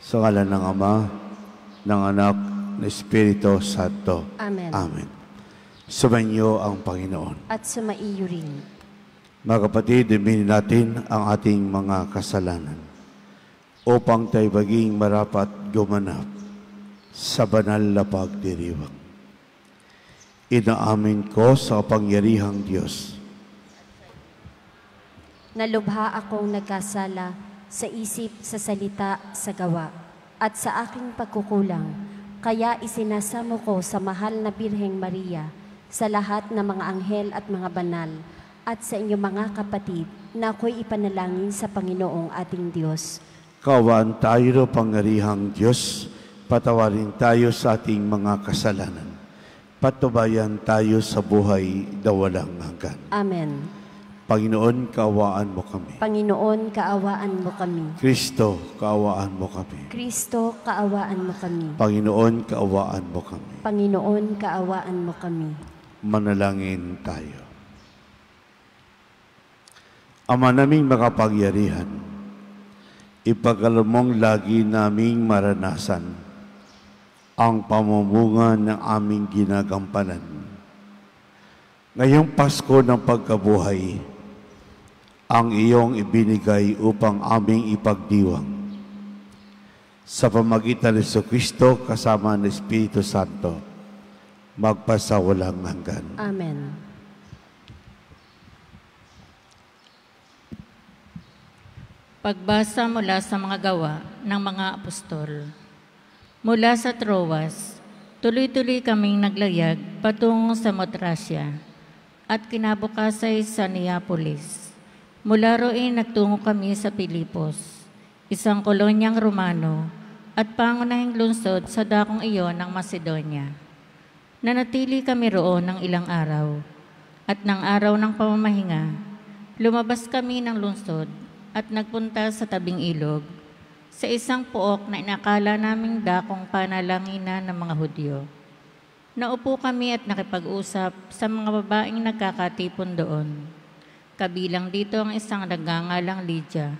Sa ngalan ng Ama, ng Anak, ng Espiritu Santo. Amen. Amen. Sumainyo ang Panginoon. At sumaiyo rin. Mga kapatid, iminin natin ang ating mga kasalanan upang tayo maging marapat gumanap sa banal na pagdiriwang. Inaamin ko sa kapangyarihang Diyos na lubha akong nagkasala sa isip, sa salita, sa gawa, at sa aking pagkukulang. Kaya isinasamo ko sa mahal na Birheng Maria, sa lahat ng mga anghel at mga banal, at sa inyong mga kapatid, na ako'y ipanalangin sa Panginoong ating Diyos. Kaawaan tayo, pangyarihang Diyos, patawarin tayo sa ating mga kasalanan. Patubayan tayo sa buhay na walang hanggan. Amen. Panginoon, kaawaan mo kami. Panginoon, kaawaan mo kami. Kristo, kaawaan mo kami. Kristo, kaawaan mo kami. Panginoon, kaawaan mo kami. Panginoon, kaawaan mo kami. Manalangin tayo. Ama naming makapangyarihan, ipagalan mong lagi naming maranasan ang pamumuga ng aming ginagampanan. Ngayong Pasko ng pagkabuhay, ang iyong ibinigay upang aming ipagdiwang. Sa pamagitan ni Jesucristo kasama ng Espiritu Santo, magpasawalang hanggan. Amen. Pagbasa mula sa mga gawa ng mga apostol. Mula sa Troas, tuloy-tuloy kaming naglayag patungo sa Motrasya at kinabukasay sa Neapolis. Mula roon nagtungo kami sa Pilipos, isang kolonyang Romano at pangunahing lungsod sa dakong iyon ng Macedonia. Nanatili kami roon ng ilang araw at ng araw ng pamamahinga, lumabas kami ng lungsod at nagpunta sa tabing ilog sa isang pook na inakala naming dakong panalanginan ng mga Hudyo. Naupo kami at nakipag-usap sa mga babaeng nagkakatipon doon. Kabilang dito ang isang nagngangalang Lydia,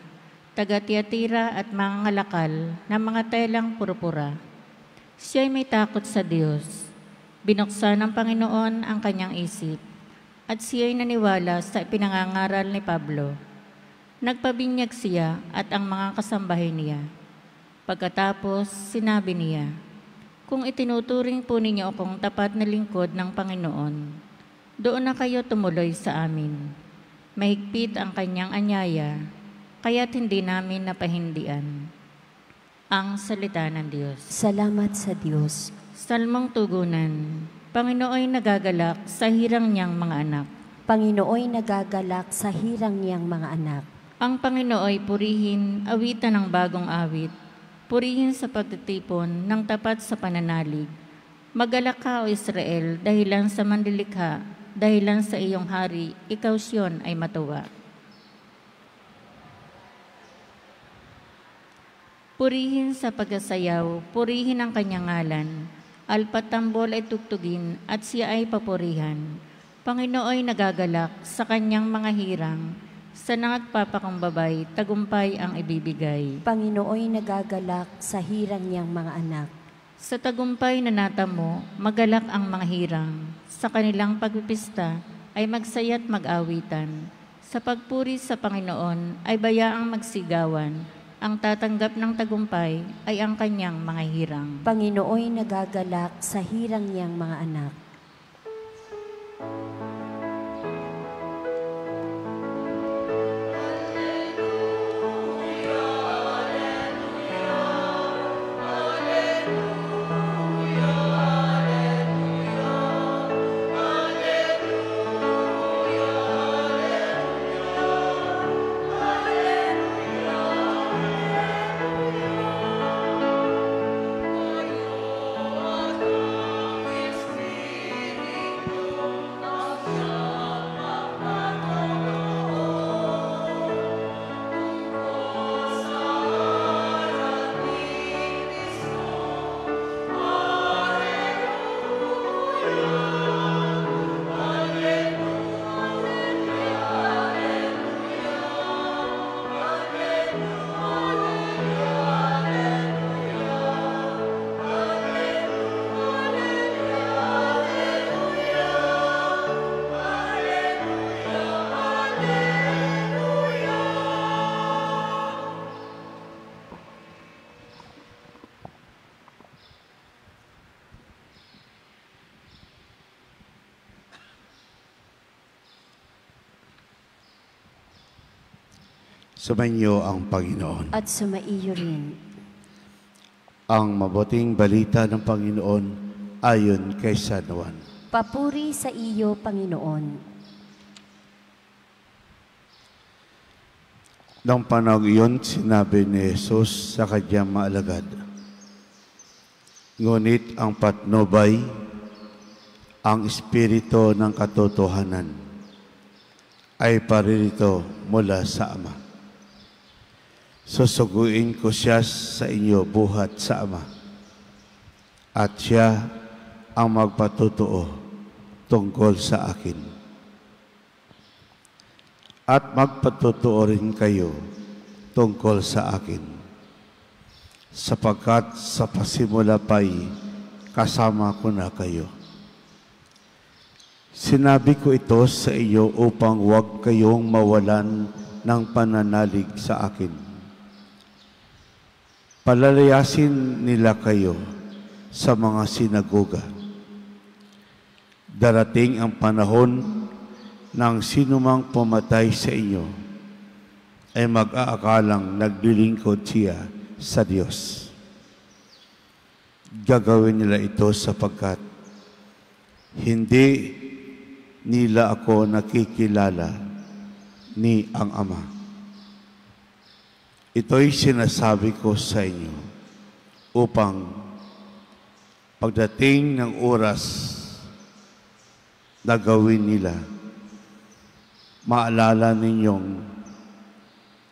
taga-Tiatira at mga ngalakal na mga telang purpura. Siya'y may takot sa Diyos. Binuksan ng Panginoon ang kanyang isip at siya'y naniwala sa pinangangaral ni Pablo. Nagpabinyag siya at ang mga kasambahay niya. Pagkatapos, sinabi niya, "Kung itinuturing po ninyo akong tapat na lingkod ng Panginoon, doon na kayo tumuloy sa amin." Mahigpit ang kanyang anyaya, kaya't hindi namin napahindian. Ang salita ng Diyos. Salamat sa Diyos. Salmong tugunan. Panginooy nagagalak sa hirang niyang mga anak. Panginooy nagagalak sa hirang niyang mga anak. Ang Panginooy purihin, awitan ng bagong awit. Purihin sa pagtitipon ng tapat sa pananalig. Magalak ka, O Israel, dahilan sa manlilikha, dahilan sa iyong hari, ikaw Siyon ay matuwa. Purihin sa pagsasayaw, purihin ang kanyang ngalan. Alpatambol ay tugtugin at siya ay papurihan. Panginooy nagagalak sa kanyang mga hirang. Sa nagpapakumbabay, tagumpay ang ibibigay. Panginooy nagagalak sa hirang niyang mga anak. Sa tagumpay na natamo, magalak ang mga hirang. Sa kanilang pagpipista ay magsaya't mag-awitan. Sa pagpuri sa Panginoon ay bayaang magsigawan. Ang tatanggap ng tagumpay ay ang kanyang mga hirang. Panginooy nagagalak sa hirang niyang mga anak. Sumainyo ang Panginoon. At sumaiyo rin. Ang mabuting balita ng Panginoon ayon kay San Juan. Papuri sa iyo, Panginoon. Nang panahon iyon, sinabi ni Jesus sa kanyang mga alagad, ngunit ang patnubay, ang Espiritu ng katotohanan, ay paririto mula sa Ama. Susuguin ko siya sa inyo buhat sa Ama, at siya ang magpatutuo tungkol sa akin. At magpatutuo rin kayo tungkol sa akin, sapagkat sa pasimula pa'y kasama ko na kayo. Sinabi ko ito sa iyo upang huwag kayong mawalan ng pananalig sa akin. Palalayasin nila kayo sa mga sinagoga. Darating ang panahon nang sinumang pumatay sa inyo ay mag-aakalang naglilingkod siya sa Diyos. Gagawin nila ito sapagkat hindi nila ako nakikilala ni ang Ama. Ito'y sinasabi ko sa inyo upang pagdating ng oras na gawin nila, maalala ninyong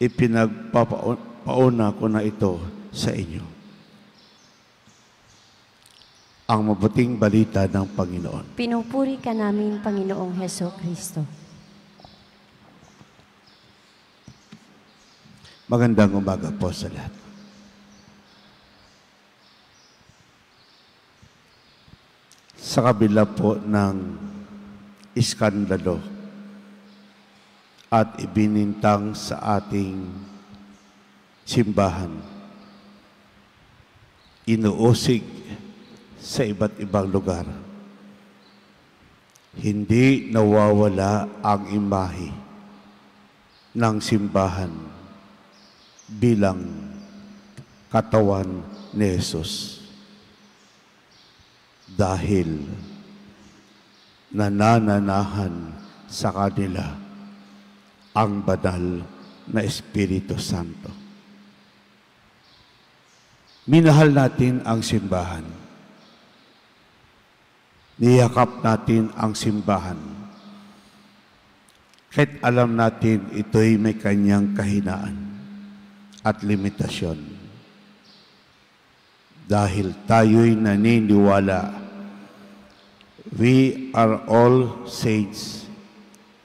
ipinagpapauna ko na ito sa inyo. Ang mabuting balita ng Panginoon. Pinupuri ka namin, Panginoong Heso Kristo. Magandang umaga po sa lahat. Sa kabila po ng iskandalo at ibinintang sa ating simbahan, inuusig sa iba't ibang lugar, hindi nawawala ang imahe ng simbahan bilang katawan ni Jesus. Dahil nanananahan sa kanila ang banal na Espiritu Santo. Minahal natin ang simbahan. Niyakap natin ang simbahan. Kahit alam natin ito'y may kanyang kahinaan at limitasyon. Dahil tayo'y naniniwala, we are all saints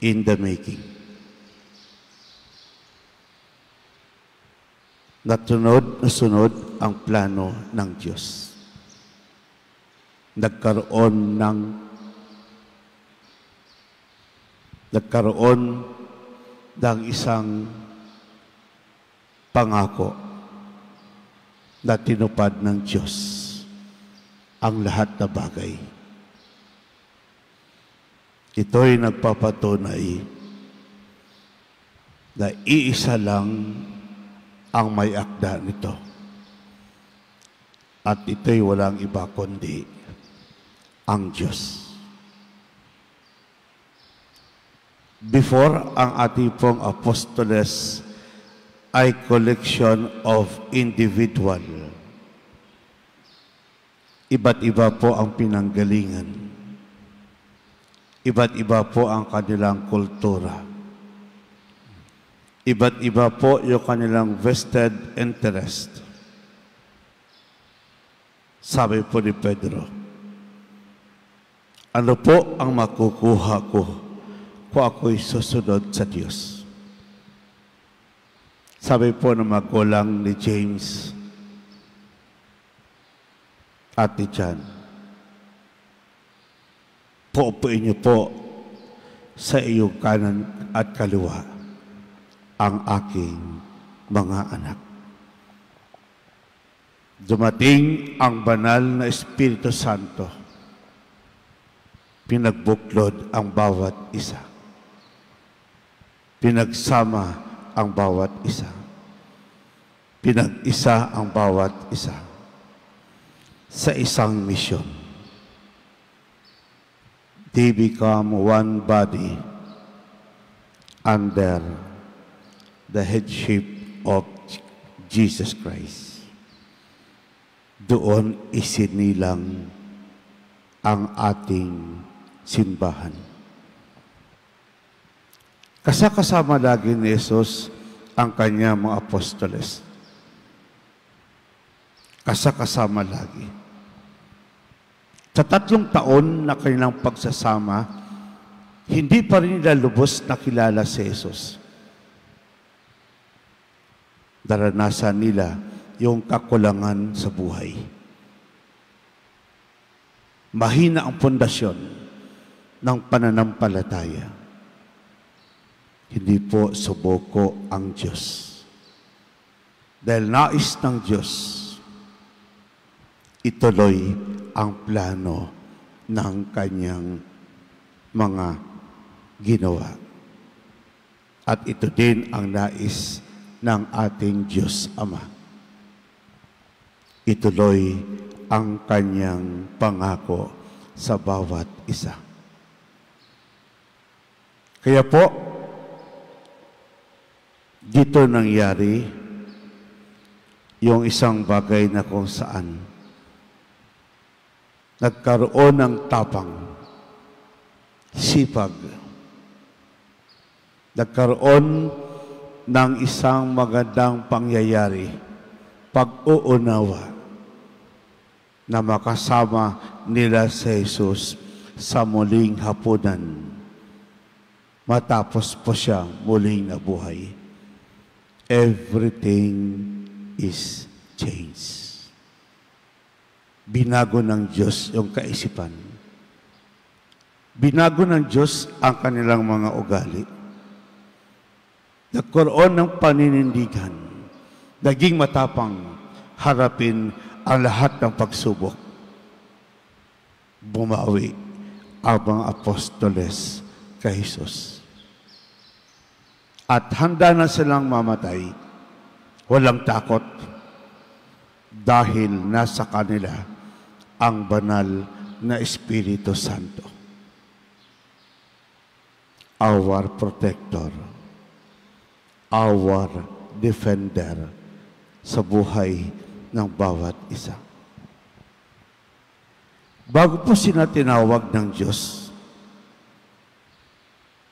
in the making. Natunod na sunod ang plano ng Diyos. Nagkaroon ng isang pangako na tinupad ng Diyos ang lahat na bagay. Ito'y nagpapatunay na iisa lang ang may akda nito. At ito'y walang iba kundi ang Diyos. Before, ang ating pong apostoles ay collection of individual. Iba't iba po ang pinanggalingan. Iba't iba po ang kanilang kultura. Iba't iba po yung kanilang vested interest. Sabi po ni Pedro, ano po ang makukuha ko kung ako'y susunod sa Diyos? Sabi po ng magulang ni James at ni John, puupuin niyo po sa iyong kanan at kaliwa ang aking mga anak. Dumating ang banal na Espiritu Santo. Pinagbuklod ang bawat isa. Pinagsama ang bawat isa. Pinag-isa ang bawat isa sa isang misyon. They become one body under the headship of Jesus Christ. Doon isinilang ang ating simbahan. Kasama lagi ni Jesus ang kanyang mga apostoles. Kasama lagi. Sa 3 taon na kanilang pagsasama, hindi pa rin nila lubos nakilala si Jesus. Daranasan nila yung kakulangan sa buhay. Mahina ang pundasyon ng pananampalataya. Hindi po subuko ang Diyos. Dahil nais ng Diyos, ituloy ang plano ng kanyang mga ginawa. At ito din ang nais ng ating Diyos Ama. Ituloy ang kanyang pangako sa bawat isa. Kaya po, dito nangyari yung isang bagay na kung saan nagkaroon ng tapang, sipag, nagkaroon ng isang magandang pangyayari, pag-uunawa, na makasama nila si Jesus sa muling hapunan matapos po siya muling nabuhay. Everything is changed. Binago ng Diyos yung kaisipan. Binago ng Diyos ang kanilang mga ugali. Nagkaroon ng paninindigan. Naging matapang harapin ang lahat ng pagsubok. Bumawi ang mga apostoles kay Jesus. At handa na silang mamatay, walang takot, dahil nasa kanila ang banal na Espiritu Santo. Our protector, our defender sa buhay ng bawat isa. Bago po sila tinawag ng Diyos,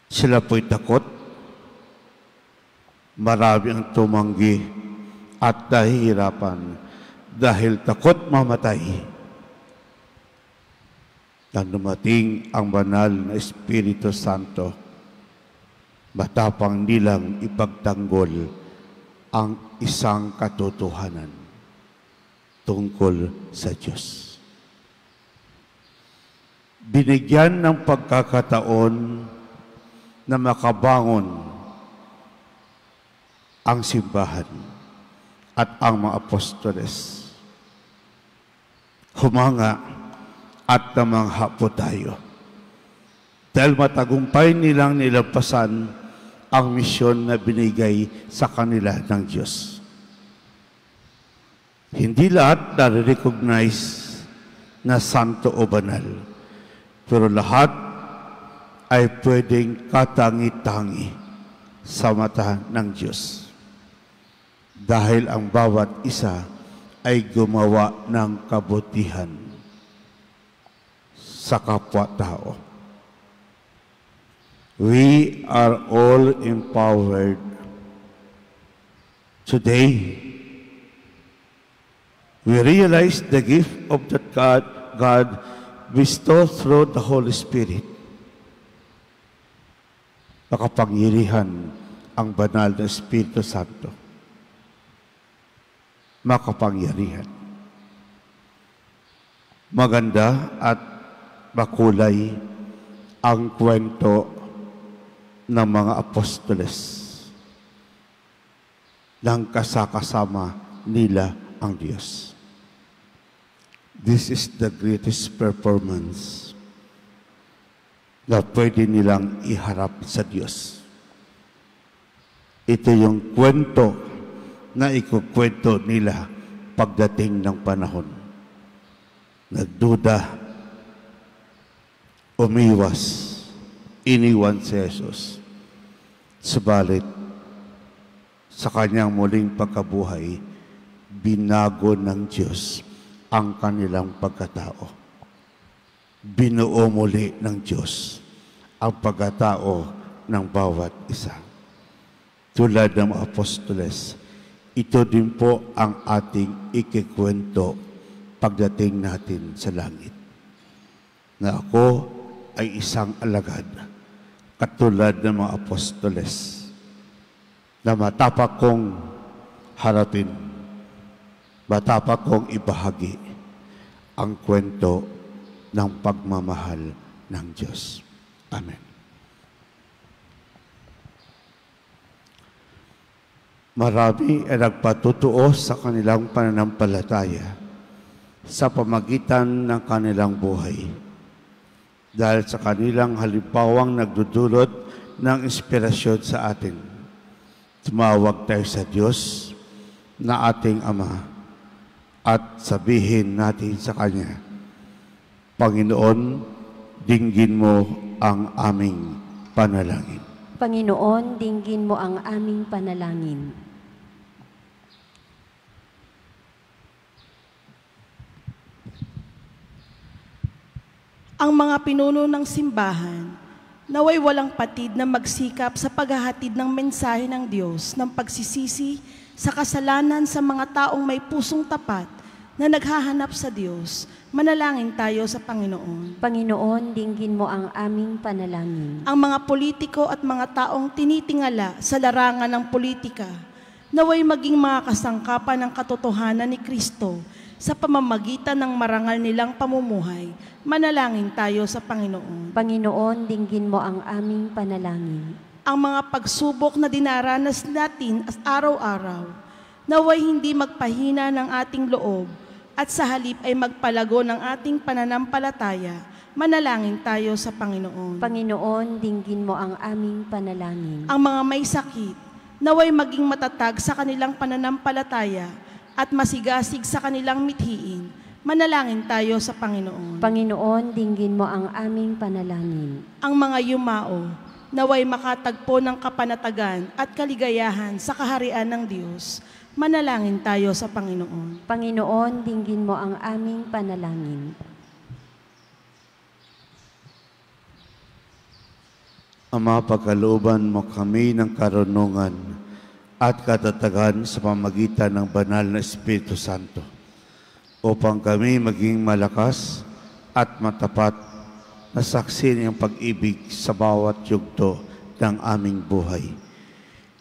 sila po'y takot, marami ang tumanggi at nahihirapan dahil takot mamatay. Nang dumating ang banal na Espiritu Santo, matapang nilang ipagtanggol ang isang katotohanan tungkol sa Diyos. Binigyan ng pagkakataon na makabangon ang simbahan at ang mga apostoles. Humanga at namangha po tayo. Dahil matagumpay nilang nilampasan ang misyon na binigay sa kanila ng Diyos. Hindi lahat na-recognize na santo o banal, pero lahat ay pwedeng katangi-tangi sa mata ng Diyos. Dahil ang bawat isa ay gumawa ng kabutihan sa kapwa-tao. We are all empowered today. We realize the gift of that God bestowed through the Holy Spirit. Makapangyarihan ang banal na Espiritu Santo. Makapangyarihan. Maganda at makulay ang kwento ng mga apostoles nang kasakasama nila ang Diyos. This is the greatest performance na pwede nilang iharap sa Diyos. Ito yung kwento na ikukwento nila pagdating ng panahon. Nagduda, umiwas, iniwan si Jesus. Subalit, sa kanyang muling pagkabuhay, binago ng Diyos ang kanilang pagkatao. Binuo muli ng Diyos ang pagkatao ng bawat isa. Tulad ng mga apostoles, ito din po ang ating ikikwento pagdating natin sa langit. Na ako ay isang alagad, katulad ng mga apostoles, na matapak kong harapin, matapak kong ibahagi ang kwento ng pagmamahal ng Diyos. Amen. Marami ay nagpatutuo sa kanilang pananampalataya sa pamagitan ng kanilang buhay. Dahil sa kanilang halimbawang nagdudulot ng inspirasyon sa atin. Tumawag tayo sa Diyos na ating Ama at sabihin natin sa Kanya, Panginoon, dinggin mo ang aming panalangin. Panginoon, dinggin mo ang aming panalangin. Ang mga pinuno ng simbahan, naway walang patid na magsikap sa paghahatid ng mensahe ng Diyos ng pagsisisi sa kasalanan sa mga taong may pusong tapat na naghahanap sa Diyos. Manalangin tayo sa Panginoon. Panginoon, dinggin mo ang aming panalangin. Ang mga politiko at mga taong tinitingala sa larangan ng politika, naway maging mga kasangkapan ng katotohanan ni Kristo sa pamamagitan ng marangal nilang pamumuhay. Manalangin tayo sa Panginoon. Panginoon, dinggin mo ang aming panalangin. Ang mga pagsubok na dinaranas natin araw-araw, naway hindi magpahina ng ating loob at sa halip ay magpalago ng ating pananampalataya. Manalangin tayo sa Panginoon. Panginoon, dinggin mo ang aming panalangin. Ang mga may sakit, naway maging matatag sa kanilang pananampalataya at masigasig sa kanilang mithiin. Manalangin tayo sa Panginoon. Panginoon, dinggin mo ang aming panalangin. Ang mga yumao, naway makatagpo ng kapanatagan at kaligayahan sa kaharian ng Diyos. Manalangin tayo sa Panginoon. Panginoon, dinggin mo ang aming panalangin. Ama, pagkalooban mo kami ng karunungan at katatagan sa pamagitan ng banal na Espiritu Santo, upang kami maging malakas at matapat na saksi ng pag-ibig sa bawat yugto ng aming buhay.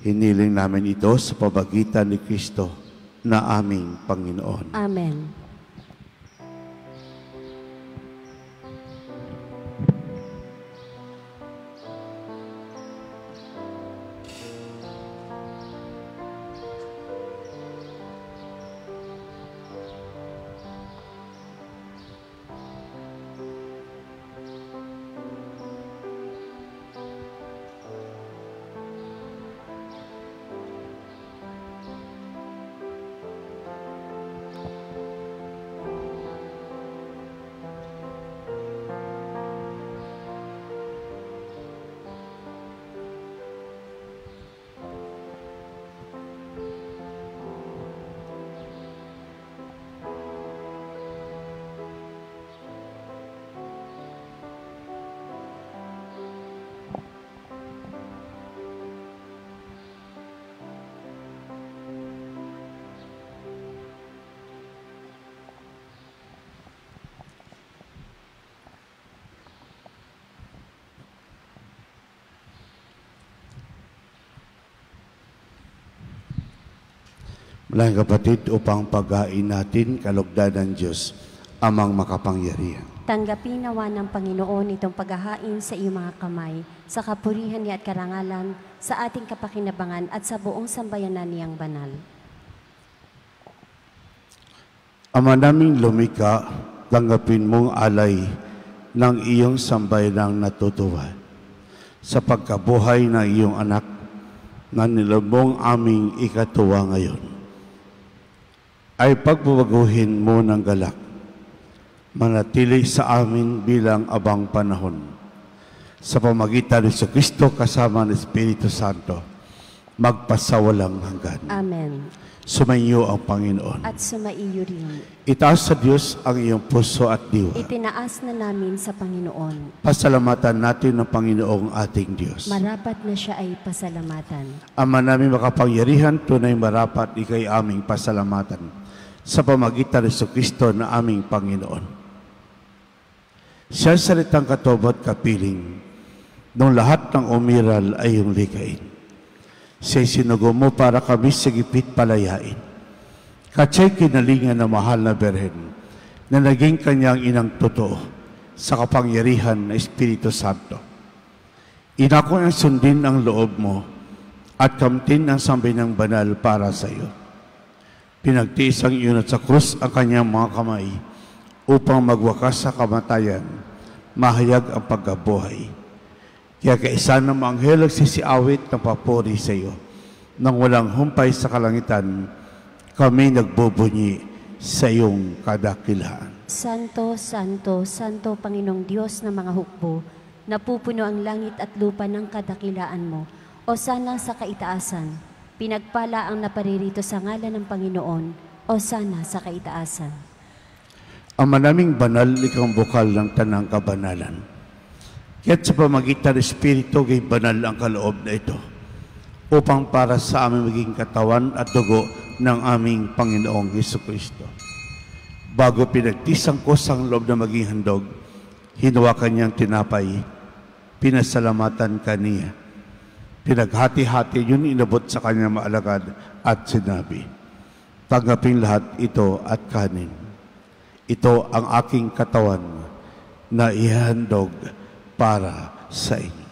Hiniling namin ito sa pamagitan ni Kristo na aming Panginoon. Amen. Malayang kapatid, upang paghain natin kalugdan ng Diyos, amang makapangyarihan. Tanggapin nawa ng Panginoon itong paghahain sa iyong mga kamay, sa kapurihan niya at karangalan, sa ating kapakinabangan at sa buong sambayanan niyang banal. Ama naming lumika, tanggapin mong alay ng iyong sambayanang natutuwa sa pagkabuhay ng iyong anak na nilabong aming ikatuwa ngayon, ay pagbabaguhin mo ng galak, manatili sa amin bilang abang panahon. Sa pamagitan ni Kristo kasama ng Espiritu Santo, magpasawalang hanggan. Amen. Sumainyo ang Panginoon. At sumaiyo rin. Itaas sa Diyos ang iyong puso at diwa. Itinaas na namin sa Panginoon. Pasalamatan natin ng Panginoong ating Diyos. Marapat na siya ay pasalamatan. Ama namin makapangyarihan, tunay marapat ikay aming pasalamatan sa pamagitan ni Kristo na aming Panginoon. Siya salitang katobat kapiling, nung lahat ng umiral ay iyong likain. Siya'y sinugo mo para kami sa gipit palayain. Katsa'y kinalingan na mahal na Berhen, na naging kanyang inang totoo sa kapangyarihan ng Espiritu Santo. Inako ang sundin ang loob mo at kamtin ang sambilang banal para sa iyo. Pinagtiis ang iyon at sa krus ang kanyang mga kamay upang magwakas sa kamatayan, mahayag ang pagkabuhay. Kaya kaisa ng mga anghel nagsisiawit ng papuri sa iyo. Nang walang humpay sa kalangitan, kami nagbubunyi sa iyong kadakilaan. Santo, Santo, Santo, Panginoong Diyos ng mga hukbo, napupuno ang langit at lupa ng kadakilaan mo. O sana sa kaitaasan, pinagpala ang naparirito sa ngalan ng Panginoon. O sana sa kaitaasan. Ang manaming banal, ikaw ang bukal ng tanang kabanalan. Kaya't sa pamagitan ng Espiritu, gay banal ang kaloob na ito, upang para sa aming maging katawan at dugo ng aming Panginoong Jesucristo. Bago pinagtisang ko sa loob na maging handog, hinawakan niyang tinapay, pinasalamatan kaniya. Pinaghati-hati yun inabot sa kanyang maalagad at sinabi, tanggapin lahat ito at kanin. Ito ang aking katawan na ihandog para sa inyo.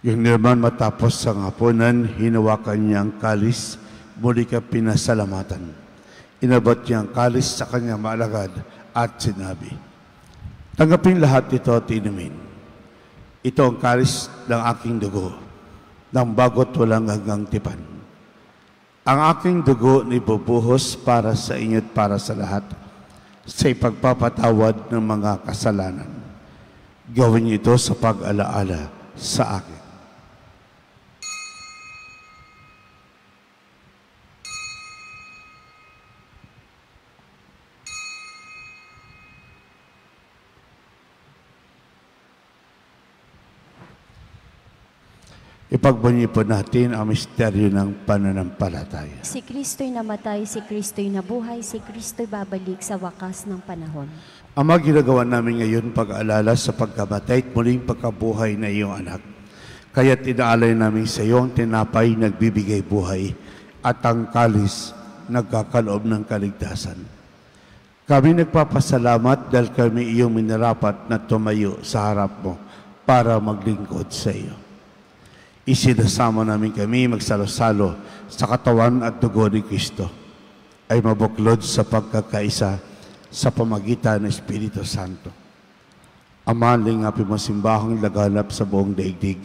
Yung naman matapos sa hapunan, hinawakan niya ang kalis, muli ka pinasalamatan. Inabot niya ang kalis sa kanyang maalagad at sinabi, tanggapin lahat ito at inumin. Ito ang kalis ng aking dugo, ng bago't walang hanggang tipan. Ang aking dugo na ibubuhos para sa inyo at para sa lahat, sa ipagpapatawad ng mga kasalanan. Gawin niyo ito sa pag-alaala sa akin. Ipagbunyi po natin ang misteryo ng pananampalataya. Si Kristo'y namatay, si Kristo'y nabuhay, si Kristo'y babalik sa wakas ng panahon. Ama, ginagawa namin ngayon pag-aalala sa pagkamatay at muling pagkabuhay na iyong anak. Kaya't inaalay namin sa iyo ang tinapay nagbibigay buhay at ang kalis nagkakaloob ng kaligtasan. Kami nagpapasalamat dahil kami iyong minarapat na tumayo sa harap mo para maglingkod sa iyo. Isinasama namin kami magsalo-salo sa katawan at dugo ni Kristo ay mabuklod sa pagkakaisa sa pamagitan ng Espiritu Santo. Ama, lingapin mo simbahang laganap sa buong daigdig.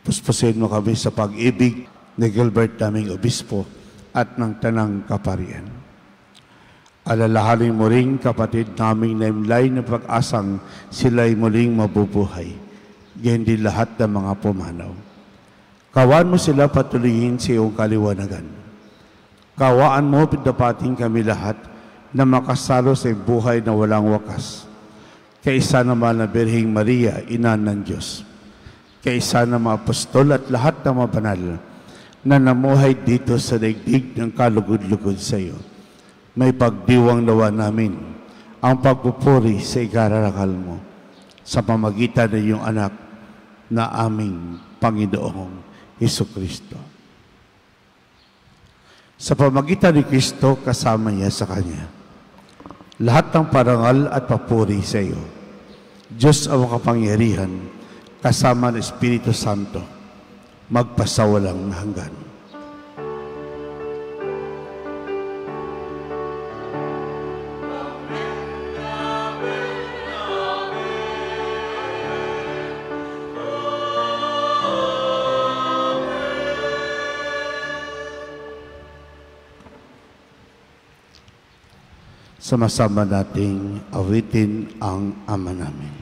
Puspusin mo kami sa pag-ibig ni Gilbert naming obispo at ng tanang kaparian. Alalahanin mo rin kapatid naming naimlay na pag-asang sila'y muling mabubuhay. Ganyan din lahat ng mga pumanaw. Kawaan mo sila patuloyin sa iyong kaliwanagan. Kawaan mo dapating kami lahat na makasalo sa buhay na walang wakas. Kaisa naman na Birheng Maria, Ina ng Diyos. Kaisa na mga apostol at lahat ng mga banal na namuhay dito sa daigdig ng kalugod-lugod sa iyo. May pagdiwang nawa namin ang pagpupuri sa ikararangal mo sa pamagitan ng iyong anak na aming Panginoong Jesucristo. Sa pamagitan ni Kristo, kasama niya sa Kanya, lahat ng parangal at papuri sa iyo. Diyos ang makapangyarihan, kasama ng Espiritu Santo, magpasawalang hanggan. Sama-sama nating awitin ang Ama namin.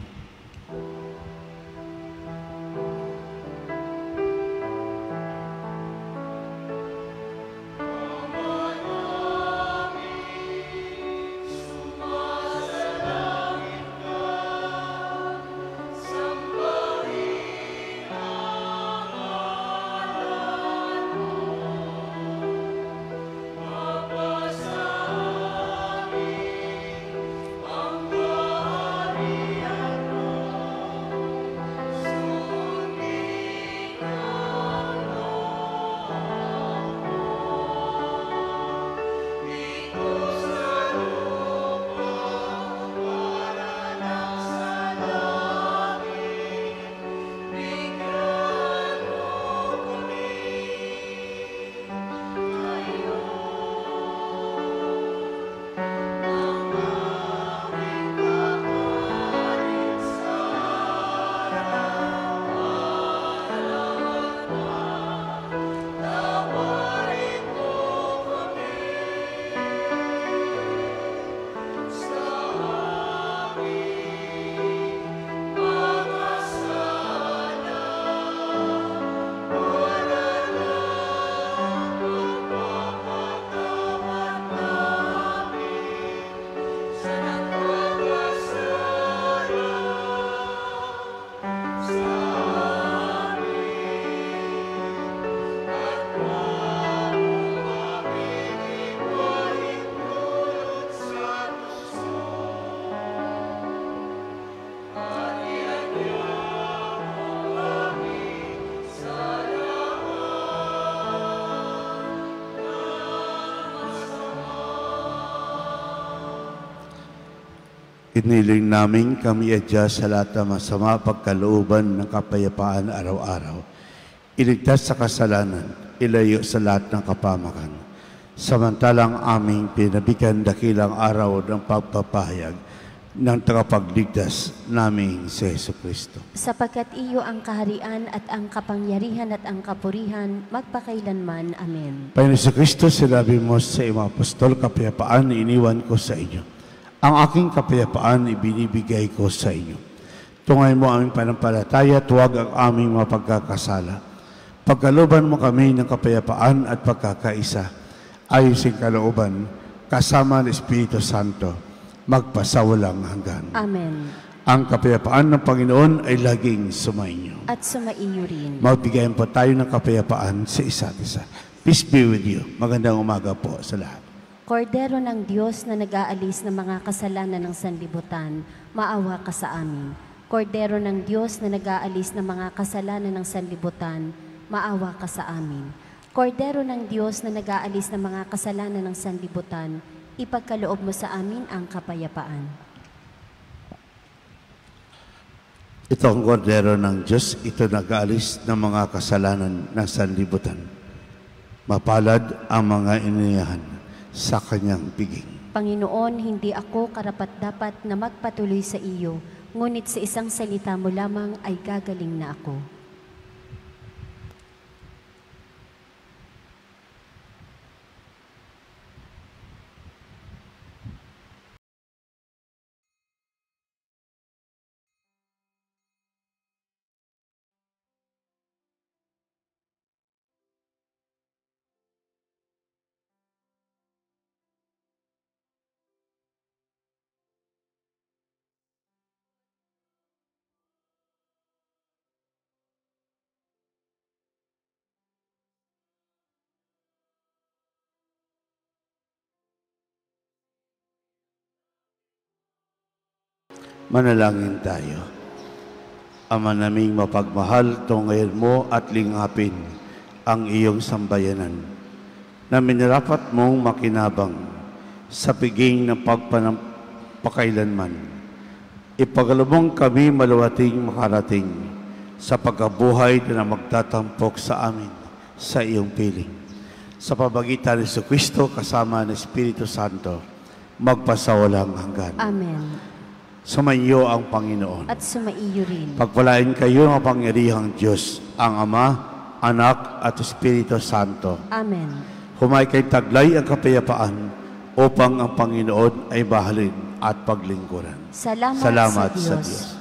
Iniling namin kami adya sa lahat ng masama pagkalooban ng kapayapaan araw-araw. Iligtas sa kasalanan, ilayo sa lahat ng kapamakan. Samantalang aming pinabigan dakilang araw ng pagpapahayag ng tagapagligtas naming si Jesucristo. Sapagkat iyo ang kaharian at ang kapangyarihan at ang kapurihan magpakailanman. Amen. Panginoon Jesucristo, sinabi mo sa iyong apostol, kapayapaan iniwan ko sa inyo. Ang aking kapayapaan ibinibigay ko sa inyo. Tungay mo aming panampalataya, tuwag ang aming mga pagkakasala. Pagkalooban mo kami ng kapayapaan at pagkakaisa, ayusin kalooban, kasama ng Espiritu Santo, magpasawalang hanggan. Amen. Ang kapayapaan ng Panginoon ay laging sumainyo. At sumaiyo rin. Magbigayan po tayo ng kapayapaan sa isa't isa. Peace be with you. Magandang umaga po sa lahat. Kordero ng Diyos na nag-aalis ng mga kasalanan ng sanlibutan, maawa ka sa amin. Kordero ng Diyos na nag-aalis ng mga kasalanan ng sanlibutan, maawa ka sa amin. Kordero ng Diyos na nag-aalis ng mga kasalanan ng sanlibutan, ipagkaloob mo sa amin ang kapayapaan. Ito ang kordero ng Diyos, ito nag-aalis ng mga kasalanan ng sanlibutan. Mapalad ang mga iniyahan sa kanyang piging. Panginoon, hindi ako karapat-dapat na magpatuloy sa iyo, ngunit sa isang salita mo lamang ay gagaling na ako. Manalangin tayo. Ama naming mapagmahal, tungayin mo at lingapin ang iyong sambayanan na minarapat mong makinabang sa piging ng pagpanapakailanman. Ipagalubong kami maluwating makarating sa pagkabuhay na magtatampok sa amin sa iyong piling. Sa pamagitan ni Jesucristo kasama ng Espiritu Santo, magpasawalang hanggan. Amen. Sumainyo ang Panginoon. At sumaiyo rin. Pagpalain kayo ng mapangyarihang Diyos, ang Ama, Anak, at Espiritu Santo. Amen. Humay kay taglay ang kapayapaan upang ang Panginoon ay mahalin at paglingkuran. Salamat, Salamat sa sa Diyos. Diyos.